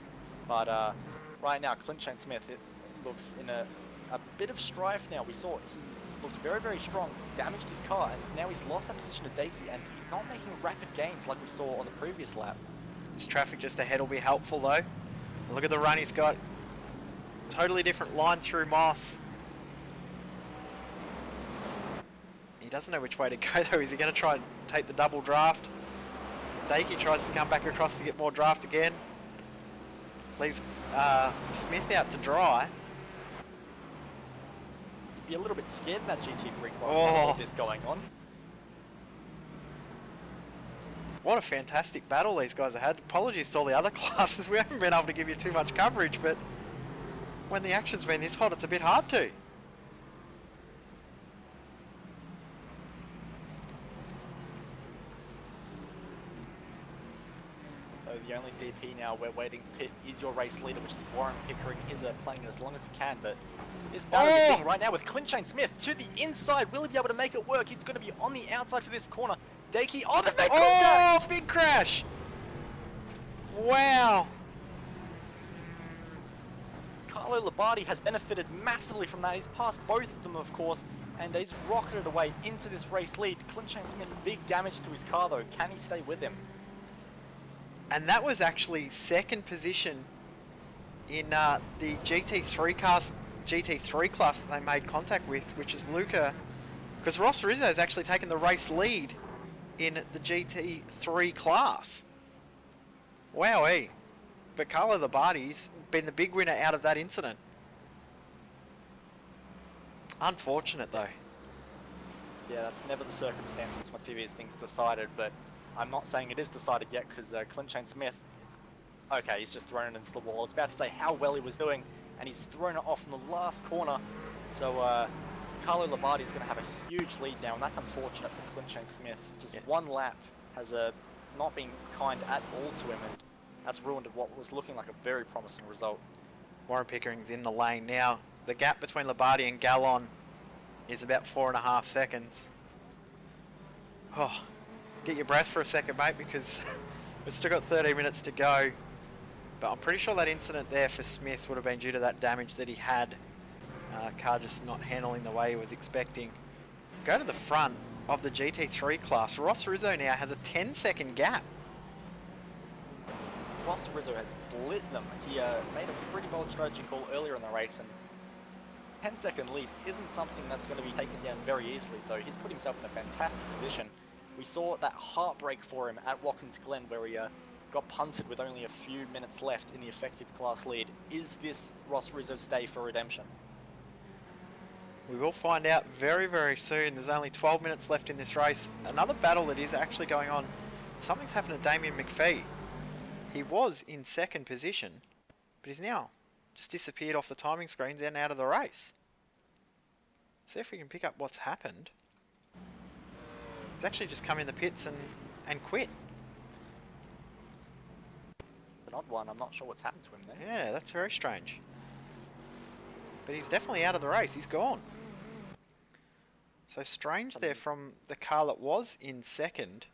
But right now, Clint Smith, it looks in a bit of strife now. We saw he looked very, very strong, damaged his car, and now he's lost that position to Dakey, and he's not making rapid gains like we saw on the previous lap. This traffic just ahead will be helpful though. Look at the run he's got. Totally different line through Moss. He doesn't know which way to go though. Is he going to try and take the double draft? Dakey tries to come back across to get more draft again. Leaves Smith out to dry. You'd be a little bit scared in that GT3 class with all this going on. What a fantastic battle these guys have had. Apologies to all the other classes. We haven't been able to give you too much coverage, but when the action's been this hot, it's a bit hard to. So the only DP now we're waiting pit is your race leader, which is Warren Pickering. He's playing it as long as he can, but this battle is seeing right now with Clint Smith to the inside. Will he be able to make it work? He's going to be on the outside for this corner. Dakey, oh, they've made contact! Oh, big crash! Wow. Carlo Labardi has benefited massively from that. He's passed both of them, of course, and he's rocketed away into this race lead. Clint Smith, big damage to his car, though. Can he stay with him? And that was actually second position in the GT3 class that they made contact with, which is Luca, because Ross Rizzo has actually taken the race lead in the GT3 class. Wowee. But Carlo Labardi's been the big winner out of that incident. Unfortunate though. Yeah, that's never the circumstances when I see these things decided, but I'm not saying it is decided yet because Clint Shane Smith, okay, he's just thrown it into the wall. I was about to say how well he was doing, and he's thrown it off in the last corner. So Carlo Labardi is going to have a huge lead now, and that's unfortunate for Clint Shane Smith. Just one lap has not been kind at all to him, and that's ruined what was looking like a very promising result. Warren Pickering's in the lane now. The gap between Labardi and Gallon is about 4.5 seconds. Oh, get your breath for a second, mate, because we've still got 13 minutes to go. But I'm pretty sure that incident there for Smith would have been due to that damage that he had. Car just not handling the way he was expecting. Go to the front of the GT3 class. Ross Rizzo now has a 10-second gap. Ross Rizzo has blitzed them. He made a pretty bold strategy call earlier in the race, and 10-second lead isn't something that's going to be taken down very easily, so he's put himself in a fantastic position. We saw that heartbreak for him at Watkins Glen where he got punted with only a few minutes left in the effective class lead. Is this Ross Rizzo's day for redemption? We will find out very, very soon. There's only 12 minutes left in this race. Another battle that is actually going on. Something's happened to Damien McPhee. He was in second position, but he's now just disappeared off the timing screens and out of the race. See if we can pick up what's happened. He's actually just come in the pits and quit. An odd one. I'm not sure what's happened to him there. Yeah, that's very strange. But he's definitely out of the race. He's gone. So strange there from the car that was in second.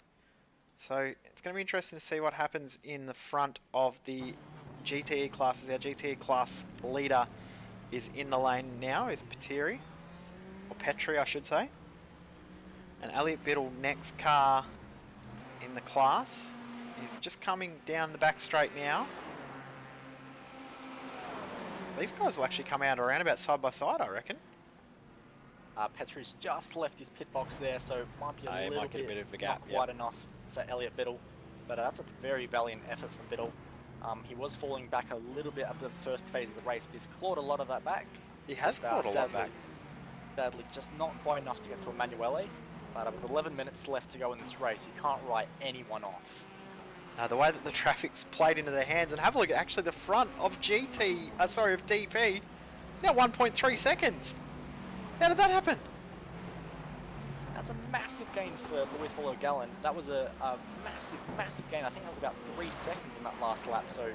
So it's going to be interesting to see what happens in the front of the GTE classes. Our GTE class leader is in the lane now with Petri, or Petri I should say. And Elliot Biddle, next car in the class, is just coming down the back straight now. These guys will actually come out around about side by side, I reckon. Petri's just left his pit box there, so it might be a little bit of a gap. Not quite enough for Elliot Biddle, but that's a very valiant effort from Biddle. He was falling back a little bit at the first phase of the race, but he's clawed a lot of that back. He has clawed a lot back. Sadly, just not quite enough to get to Emanuele, but with 11 minutes left to go in this race, he can't write anyone off. The way that the traffic's played into their hands, and have a look at actually the front of DP. It's now 1.3 seconds. How did that happen? That's a massive gain for Luis Paulo Gallon. That was a massive gain. I think that was about 3 seconds in that last lap. So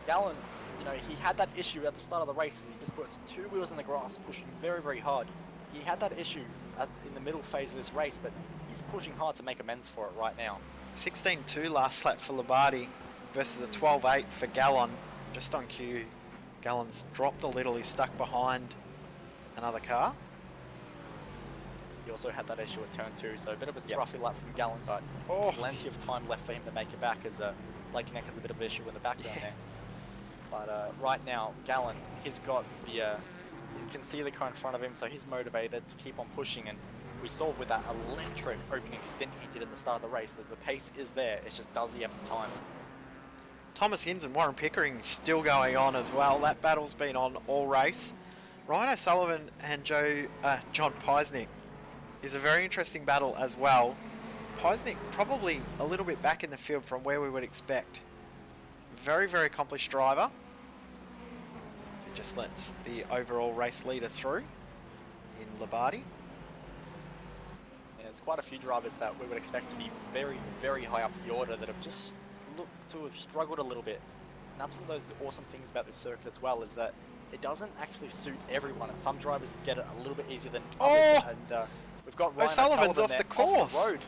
Gallon, you know, he had that issue at the start of the race. He just puts 2 wheels in the grass, pushing very, very hard. He had that issue in the middle phase of this race, but he's pushing hard to make amends for it right now. 16.2 last lap for Labardi versus a 12.8 for Gallon. Just on cue, Gallon's dropped a little. He's stuck behind another car. He also had that issue at turn 2, so a bit of a scruffy lap from Gallon, but plenty of time left for him to make it back as Lakeneck has a bit of an issue in the background there. But right now, Gallon, he's got the, you can see the car in front of him, so he's motivated to keep on pushing, and we saw with that electric opening stint he did at the start of the race that the pace is there, it's just does he have the time? Thomas Hinz and Warren Pickering still going on as well. That battle's been on all race. Ryan O'Sullivan and John Peisnick is a very interesting battle as well. Peisnick probably a little bit back in the field from where we would expect. Very, very accomplished driver. So he just lets the overall race leader through in Labardi. Yeah, there's quite a few drivers that we would expect to be very, very high up the order that have just looked to have struggled a little bit. And that's one of those awesome things about this circuit as well, is that it doesn't actually suit everyone, and some drivers get it a little bit easier than others. And we've got Ryan O'Sullivan's O'Sullivan off the course. Off the road.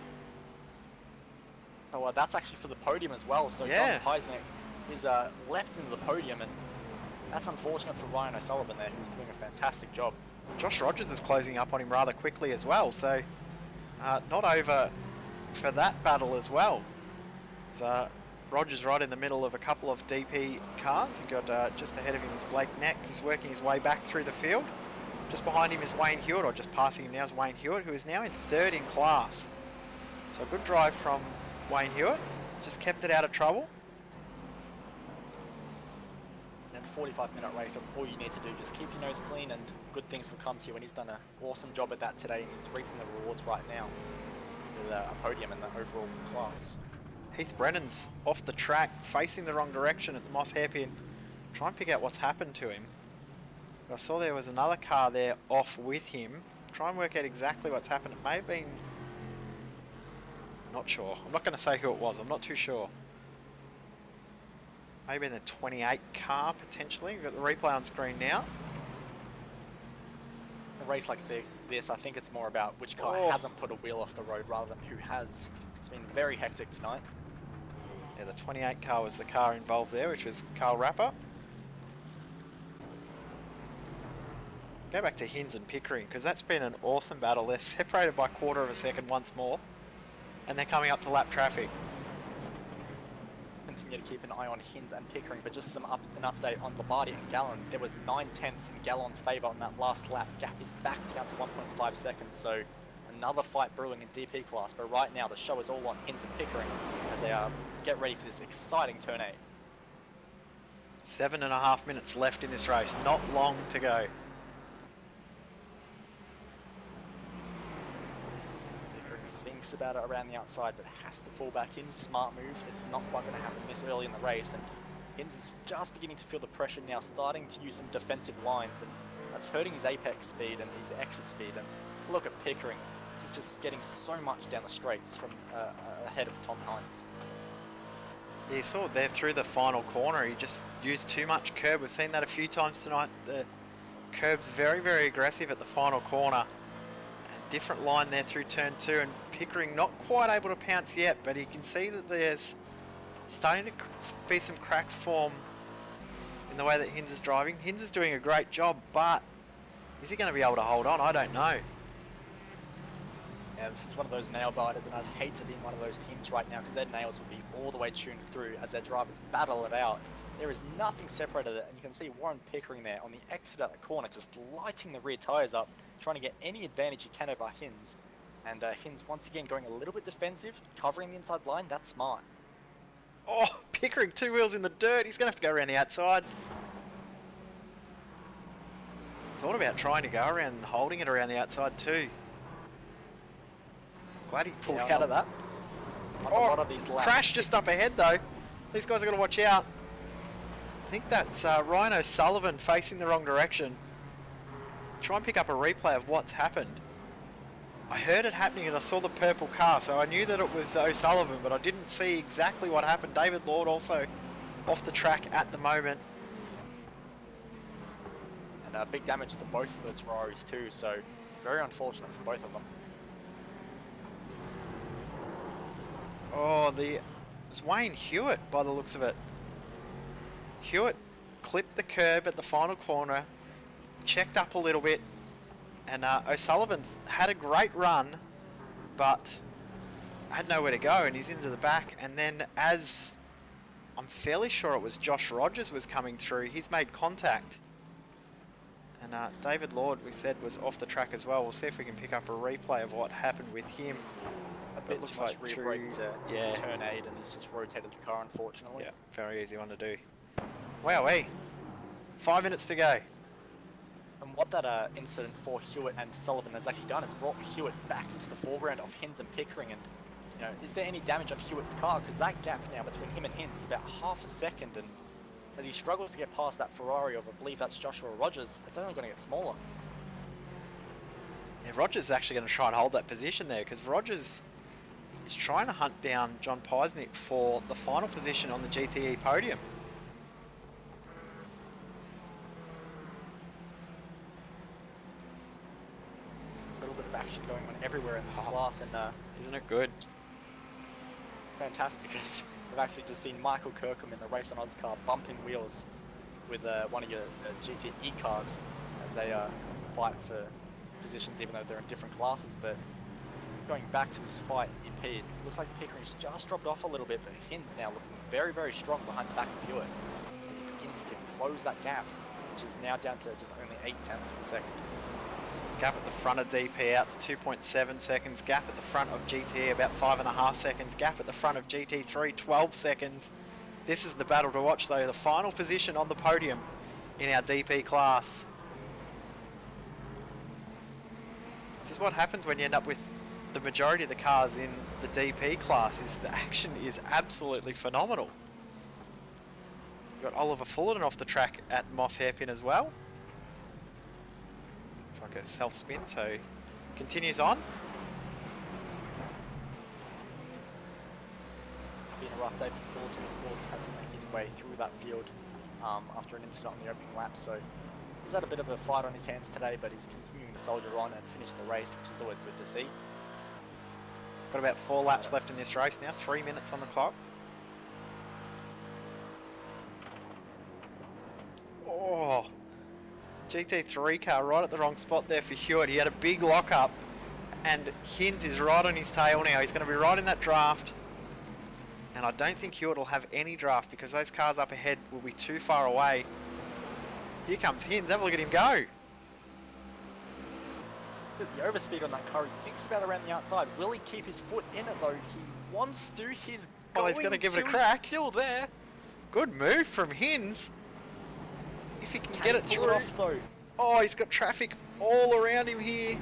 So that's actually for the podium as well. So yeah. John Peisnick is left into the podium, and that's unfortunate for Ryan O'Sullivan there, who's doing a fantastic job. Josh Rogers is closing up on him rather quickly as well, so not over for that battle as well. So Rogers right in the middle of a couple of DP cars. You've got just ahead of him is Blake Neck, who's working his way back through the field. Just behind him is Wayne Hewitt, or just passing him now is Wayne Hewitt, who is now in third in class. So a good drive from Wayne Hewitt. Just kept it out of trouble. And 45-minute race, that's all you need to do. Just keep your nose clean and good things will come to you. And he's done an awesome job at that today, and he's reaping the rewards right now with a podium in the overall class. Heath Brennan's off the track, facing the wrong direction at the Moss Hairpin. Try and pick out what's happened to him. I saw there was another car there off with him. Try and work out exactly what's happened. It may have been... Not sure. I'm not going to say who it was. I'm not too sure. Maybe in the 28 car, potentially. We've got the replay on screen now. A race like this, I think it's more about which car hasn't put a wheel off the road rather than who has. It's been very hectic tonight. Yeah, the 28 car was the car involved there, which was Carl Rapper. Go back to Hinz and Pickering, because that's been an awesome battle. They're separated by 1/4 of a second once more, and they're coming up to lap traffic. Continue to keep an eye on Hinz and Pickering, but just an update on Labardi and Gallon. There was 9/10 in Gallon's favour on that last lap. Gap is back down to 1.5 seconds, so another fight brewing in DP class. But right now the show is all on Hinz and Pickering as they get ready for this exciting turn 8. 7.5 minutes left in this race, not long to go. Thinks about it around the outside, but has to fall back in. Smart move. It's not quite going to happen this early in the race, and Hinz is just beginning to feel the pressure now, starting to use some defensive lines, and that's hurting his apex speed and his exit speed. And look at Pickering. He's just getting so much down the straights from ahead of Tom Hines. Yeah, you saw it there through the final corner. He just used too much curb. We've seen that a few times tonight. The curb's very, very aggressive at the final corner. Different line there through turn 2, and Pickering not quite able to pounce yet, but you can see that there's starting to be some cracks form in the way that Hinz is driving. Hinz is doing a great job, but is he going to be able to hold on? I don't know. Yeah, this is one of those nail biters, and I'd hate to be in one of those teams right now because their nails will be all the way tuned through as their drivers battle it out. There is nothing separated, and you can see Warren Pickering there on the exit at the corner, just lighting the rear tyres up, trying to get any advantage he can over Hinz. And Hinz once again going a little bit defensive, covering the inside line. That's smart. Oh, Pickering 2 wheels in the dirt. He's going to have to go around the outside. Thought about trying to go around and holding it around the outside too. Glad he pulled out of that. A lot of these laps. Crash just up ahead though. These guys are going to watch out. I think that's Ryan O'Sullivan facing the wrong direction. Try and pick up a replay of what's happened. I heard it happening and I saw the purple car, so I knew that it was O'Sullivan, but I didn't see exactly what happened. David Lord also off the track at the moment. And big damage to both of those Ferraris too, so very unfortunate for both of them. Oh, it was Wayne Hewitt by the looks of it. Hewitt clipped the curb at the final corner, checked up a little bit, and O'Sullivan had a great run, but had nowhere to go, and he's into the back. And then, as I'm fairly sure it was Josh Rogers was coming through, he's made contact. And David Lord, we said, was off the track as well. We'll see if we can pick up a replay of what happened with him. A bit looks too much like rear brake to yeah. turn 8, and he's just rotated the car, unfortunately. Yeah, very easy one to do. Wowee. 5 minutes to go. And what that incident for Hewitt and Sullivan has actually done is brought Hewitt back into the foreground of Hinz and Pickering. And you know, is there any damage on Hewitt's car? Because that gap now between him and Hinz is about half a second, and as he struggles to get past that Ferrari of, I believe that's Joshua Rogers, it's only going to get smaller. Yeah, Rogers is actually going to try and hold that position there, because Rogers is trying to hunt down John Peisnick for the final position on the GTE podium. A little bit of action going on everywhere in this class, and Isn't it good? fantastic, because we've actually just seen Michael Kirkham in the Race on Oscar bumping wheels with one of your GTE cars as they fight for positions, even though they're in different classes. But going back to this fight in P, it looks like Pickering's just dropped off a little bit, but Hin's now looking very, very strong behind the back of Hewitt. As he begins to close that gap, which is now down to just only 0.8 of a second. Gap at the front of DP out to 2.7 seconds. Gap at the front of GT about 5.5 seconds. Gap at the front of GT3, 12 seconds. This is the battle to watch though. The final position on the podium in our DP class. This is what happens when you end up with the majority of the cars in the DP class. Is the action is absolutely phenomenal. You've got Oliver Fullerton off the track at Moss Hairpin as well. It's like a self-spin, so continues on. Been a rough day for Fullerton, of course, had to make his way through that field after an incident on the opening lap, so he's had a bit of a fight on his hands today, but he's continuing to soldier on and finish the race, which is always good to see. Got about 4 laps left in this race now, 3 minutes on the clock. Oh, GT3 car right at the wrong spot there for Hewitt. He had a big lockup and Hinds is right on his tail now. He's going to be right in that draft. And I don't think Hewitt will have any draft because those cars up ahead will be too far away. Here comes Hinds. Have a look at him go. The overspeed on that car, he thinks about around the outside. Will he keep his foot in it though? He wants to. He's going he's going to give it a He's crack. still there. Good move from Hinds. If he can get it pull through. off though. Oh, he's got traffic all around him here.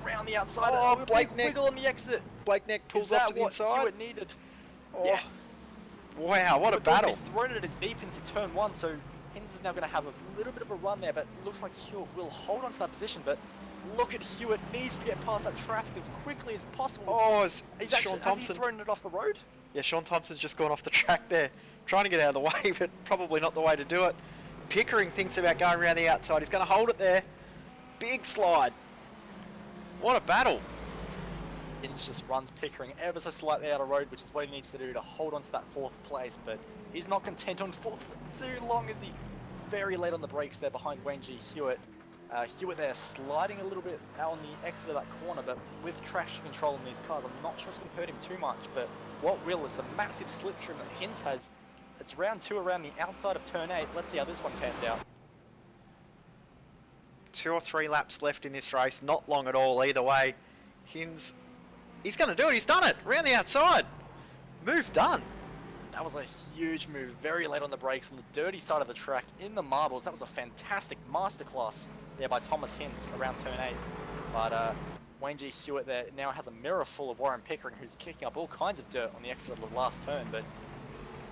Around the outside. Oh, A Blake big Neck. wiggle on the exit. Blake Neck pulls Is off that to the what inside. Hewitt needed? Oh, Yes. wow, what a But battle. He's thrown it deep into turn 1, so Hinds is now going to have a little bit of a run there, but it looks like Hewitt will hold on to that position, but look at Hewitt, needs to get past that traffic as quickly as possible. Oh, is He's Sean actually, has Thompson. he thrown it off the road? Yeah, Sean Thompson's just gone off the track there, trying to get out of the way, but probably not the way to do it. Pickering thinks about going around the outside. He's going to hold it there. Big slide. What a battle. Hinds just runs Pickering ever so slightly out of road, which is what he needs to do to hold on to that 4th place, but he's not content on 4th for too long as he very late on the brakes there behind Wayne G. Hewitt. Hewitt there sliding a little bit out on the exit of that corner, but with traction control in these cars, I'm not sure it's going to hurt him too much, but what will is the massive slipstream that Hinds has. It's round 2 around the outside of turn 8. Let's see how this one pans out. 2 or 3 laps left in this race, not long at all either way. Hinds, he's going to do it, he's done it, around the outside. Move done. That was a huge move, very late on the brakes from the dirty side of the track in the marbles. That was a fantastic masterclass there by Thomas Hinds around turn 8. But Wayne G. Hewitt there now has a mirror full of Warren Pickering, who's kicking up all kinds of dirt on the exit of the last turn. But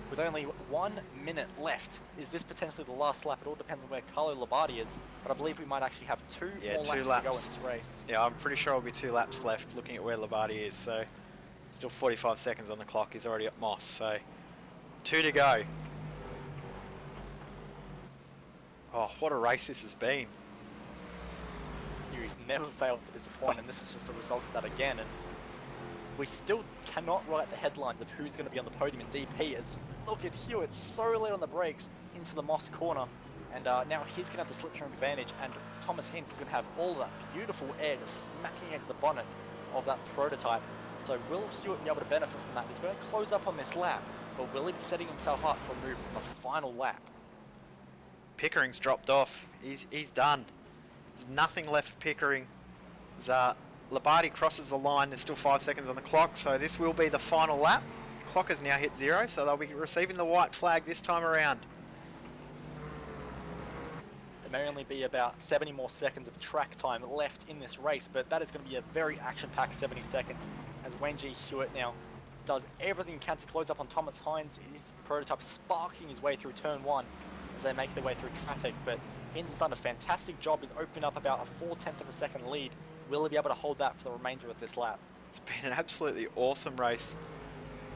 with only 1 minute left, is this potentially the last lap? It all depends on where Carlo Labardi is, but I believe we might actually have 2 more laps to go in this race. Yeah, I'm pretty sure it'll be 2 laps left looking at where Labardi is, so still 45 seconds on the clock. He's already at Moss, so 2 to go. Oh, what a race this has been. He's never fails to disappoint, and this is just a result of that again. And we still cannot write the headlines of who's going to be on the podium in DP, as look at Hewitt so late on the brakes into the Moss corner, and now he's going to have the slipstream advantage, and Thomas Hinds is going to have all of that beautiful air just smacking against the bonnet of that prototype. So will Hewitt be able to benefit from that? He's going to close up on this lap, but will he be setting himself up for a move on the final lap? Pickering's dropped off. He's done. There's nothing left for Pickering. Labardi crosses the line. There's still 5 seconds on the clock, so this will be the final lap. The clock has now hit 0, so they'll be receiving the white flag this time around. There may only be about 70 more seconds of track time left in this race, but that is going to be a very action-packed 70 seconds as Wayne G. Hewitt now does everything he can to close up on Thomas Hinds. His prototype sparking his way through turn 1 as they make their way through traffic, but Hinds has done a fantastic job. He's opened up about a 0.4 of a second lead. Will he be able to hold that for the remainder of this lap? It's been an absolutely awesome race.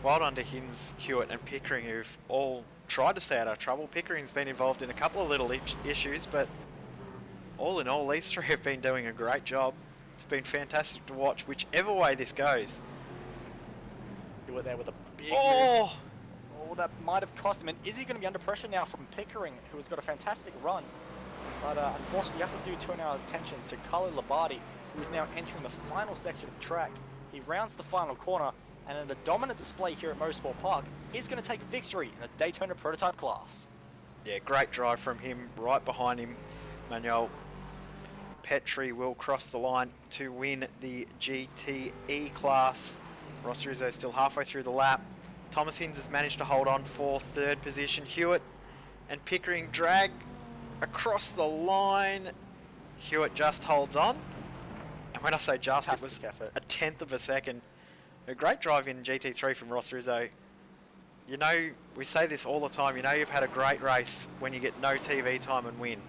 Well done to Hinds, Hewitt and Pickering, who've all tried to stay out of trouble. Pickering's been involved in a couple of little issues, but all in all, these 3 have been doing a great job. It's been fantastic to watch whichever way this goes. Hewitt there with a big move. Oh! Oh, that might have cost him. And is he going to be under pressure now from Pickering, who has got a fantastic run? But unfortunately, you have to do turn our attention to Carlo Labardi, who is now entering the final section of the track. He rounds the final corner, and in a dominant display here at Motorsport Park, he's going to take victory in the Daytona Prototype class. Yeah, great drive from him. Right behind him, Manuel Petri will cross the line to win the GTE class. Ross Rizzo still halfway through the lap. Thomas Hinds has managed to hold on for third position. Hewitt and Pickering drag across the line. Hewitt just holds on. And when I say just, it was a tenth of a second. A great drive in GT3 from Ross Rizzo. You know, we say this all the time, you know you've had a great race when you get no TV time and win.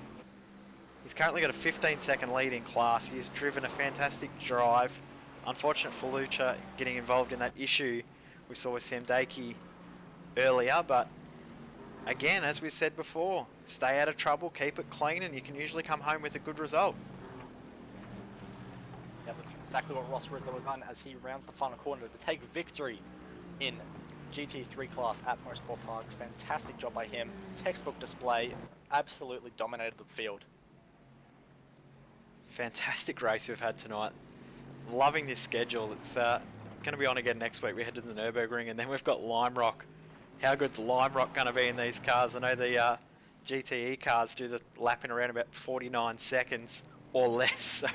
He's currently got a 15-second lead in class. He has driven a fantastic drive. Unfortunate for Lucha getting involved in that issue we saw with Sam Dakey earlier, but again, as we said before, stay out of trouble, keep it clean, and you can usually come home with a good result. Yeah, that's exactly what Ross Rizzo has done as he rounds the final corner to take victory in GT3 class at Motorsport Park. Fantastic job by him. Textbook display. Absolutely dominated the field. Fantastic race we've had tonight. Loving this schedule. It's going to be on again next week. We head to the Nürburgring, and then we've got Lime Rock. How good's Lime Rock going to be in these cars? I know the GTE cars do the lap in around about 49 seconds or less, so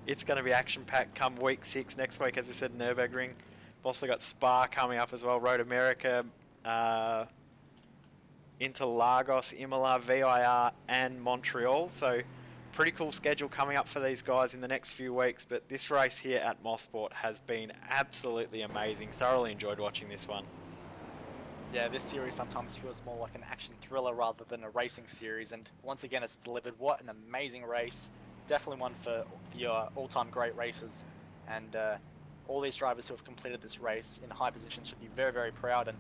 it's going to be action-packed come week 6 next week, as I said, Nürburgring. We've also got Spa coming up as well, Road America, Interlagos, Imola, VIR, and Montreal. So pretty cool schedule coming up for these guys in the next few weeks. But this race here at Motorsport has been absolutely amazing. Thoroughly enjoyed watching this one. Yeah, this series sometimes feels more like an action thriller rather than a racing series. And once again, it's delivered. What an amazing race. Definitely one for the all-time great races. And all these drivers who have completed this race in high position should be very, very proud. And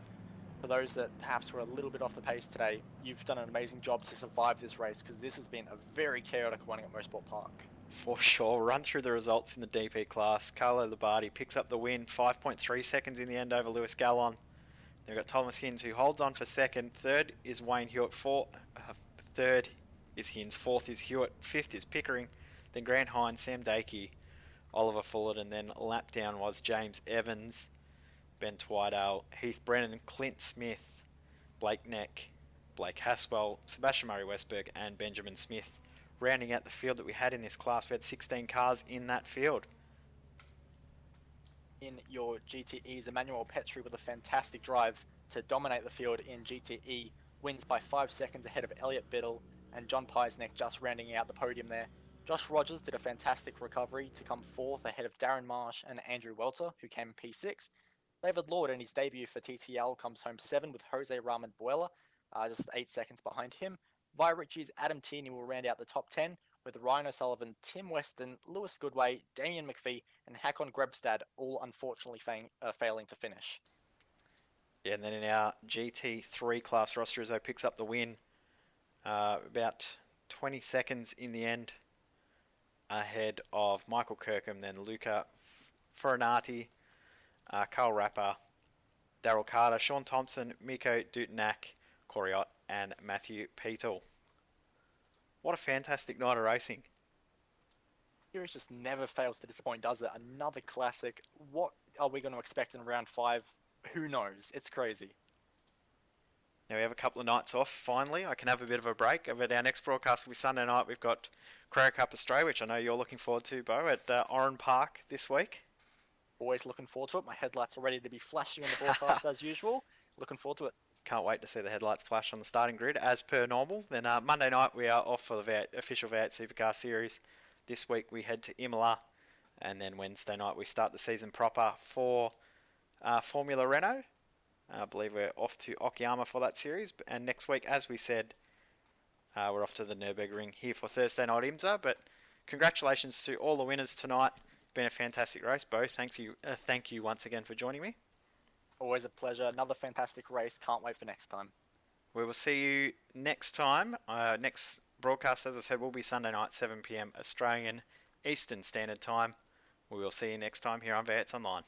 for those that perhaps were a little bit off the pace today, you've done an amazing job to survive this race, because this has been a very chaotic one at Motorsport Park. For sure. Run through the results in the DP class. Carlo Labardi picks up the win, 5.3 seconds in the end over Lewis Gallon. Then we've got Thomas Hinds, who holds on for second. Third is Wayne Hewitt. Third is Hinds. Fourth is Hewitt. Fifth is Pickering. Then Grant Hines, Sam Dakey, Oliver Fullard, and then lap down was James Evans, Ben Twydale, Heath Brennan, Clint Smith, Blake Neck, Blake Haswell, Sebastian Murray Westberg, and Benjamin Smith, rounding out the field that we had in this class. We had 16 cars in that field. In your GTEs, Emmanuel Petri with a fantastic drive to dominate the field in GTE, wins by 5 seconds ahead of Elliot Biddle and John Piesneck, just rounding out the podium there. Josh Rogers did a fantastic recovery to come 4th ahead of Darren Marsh and Andrew Welter, who came in P6. David Lord, in his debut for TTL, comes home 7 with Jose Raman Buela, just 8 seconds behind him. Via Ritchie's Adam Tierney will round out the top 10, with Ryan O'Sullivan, Tim Weston, Lewis Goodway, Damien McPhee, and Hakon Grebstad all unfortunately failing to finish. Yeah, and then in our GT3 class, Ross Rizzo picks up the win. About 20 seconds in the end ahead of Michael Kirkham, then Luca Farinati, Carl Rapper, Daryl Carter, Sean Thompson, Miko Dutenak, Corey Ott, and Matthew Peetle. What a fantastic night of racing. Series just never fails to disappoint, does it? Another classic. What are we going to expect in round 5? Who knows? It's crazy. Now we have a couple of nights off, finally. I can have a bit of a break. But our next broadcast will be Sunday night. We've got Crow Cup Australia, which I know you're looking forward to, Bo, at Oran Park this week. Always looking forward to it. My headlights are ready to be flashing on the broadcast as usual. Looking forward to it. Can't wait to see the headlights flash on the starting grid as per normal. Then Monday night we are off for the official V8 Supercar Series. This week we head to Imola. And then Wednesday night we start the season proper for Formula Renault. I believe we're off to Okayama for that series. And next week, as we said, we're off to the Nürburgring here for Thursday night IMSA. But congratulations to all the winners tonight. Been a fantastic race. Bo, thank you once again for joining me. Always a pleasure. Another fantastic race. Can't wait for next time. We will see you next time. Next broadcast, as I said, will be Sunday night, 7 p.m. Australian Eastern Standard Time. We will see you next time here on V8 Online.